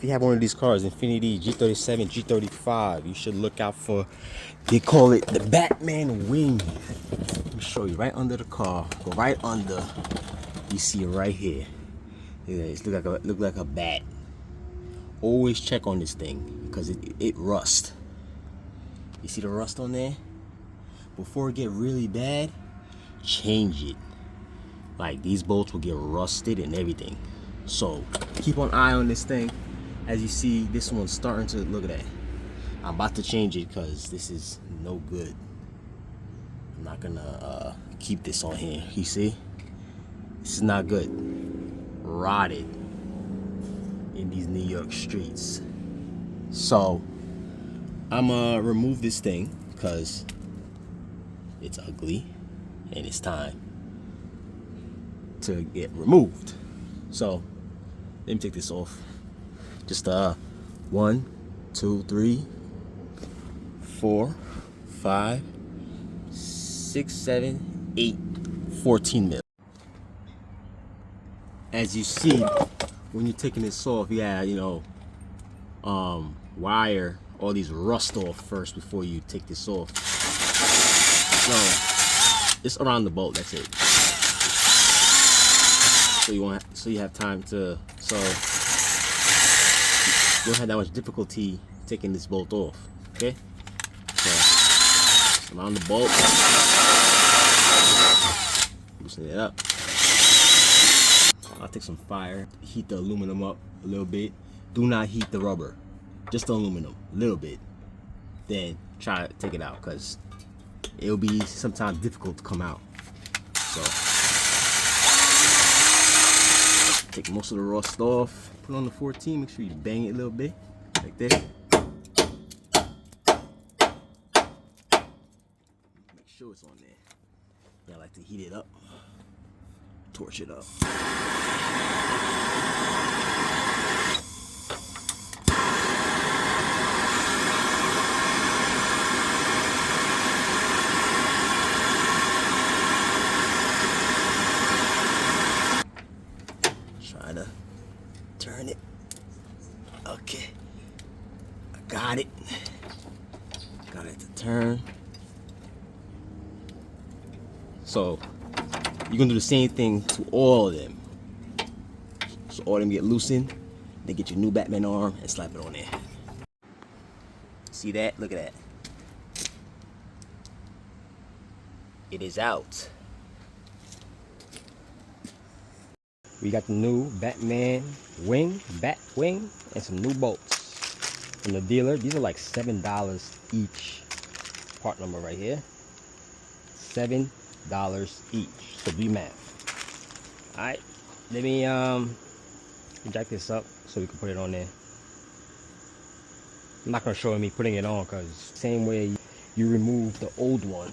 If you have one of these cars, Infiniti G37, G35, you should look out for, they call it the Batman wing. Let me show you right under the car. Go right under. You see it right here. It look like a bat. Always check on this thing because it rusts. You see the rust on there? Before it get really bad, change it. Like these bolts will get rusted and everything. So keep an eye on this thing. As you see, this one's starting to, look at that. I'm about to change it because this is no good. I'm not gonna keep this on here. You see? This is not good. Rotted in these New York streets. So I'm gonna remove this thing because it's ugly and it's time to get removed. So let me take this off. Just 1, 2, 3, 4, 5, 6, 7, 8, 14 mil. As you see, when you're taking this off, you gotta, wire all these rust off first before you take this off. So just around the bolt, that's it. So you have time to, so you don't have that much difficulty taking this bolt off. Okay? So around the bolt, loosen it up. I'll take some fire, heat the aluminum up a little bit. Do not heat the rubber, just the aluminum, a little bit. Then try to take it out because it'll be sometimes difficult to come out. So take most of the rust off, put on the 14, make sure you bang it a little bit, like this. Make sure it's on there. Yeah, I like to heat it up, torch it up. Try to turn it. Okay, I got it. Got it to turn. So you're gonna do the same thing to all of them. So all of them get loosened. Then get your new Batman arm and slap it on there. See that? Look at that. It is out. We got the new Batman wing, bat wing, and some new bolts from the dealer. These are like $7 each. Part number right here. $7 each. So do math. Alright. Let me jack this up so we can put it on there. I'm not gonna show me putting it on because same way you remove the old one.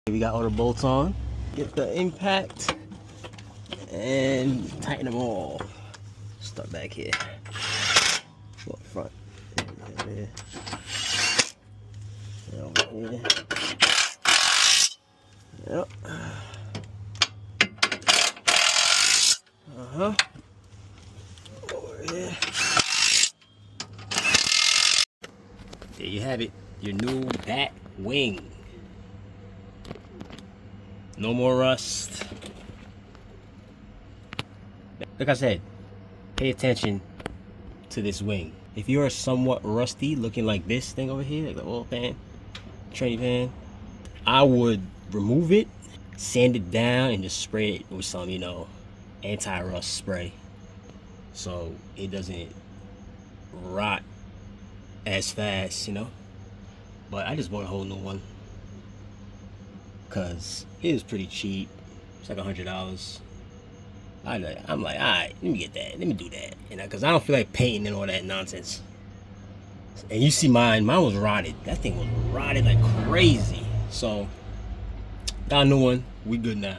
We got all the bolts on. Get the impact and tighten them all. Start back here. Go up front. There. Over here. Yep. Over here. There you have it. Your new bat wing. No more rust. Like I said, pay attention to this wing. If you're somewhat rusty, looking like this thing over here, like the oil pan, tranny pan, I would remove it, sand it down, and just spray it with some, anti-rust spray, so it doesn't rot as fast, But I just bought a whole new one because it was pretty cheap. It's like $100. I'm like, all right, let me get that. Let me do that. Because I don't feel like painting and all that nonsense. And you see mine was rotted. That thing was rotted like crazy. So, got a new one. We good now.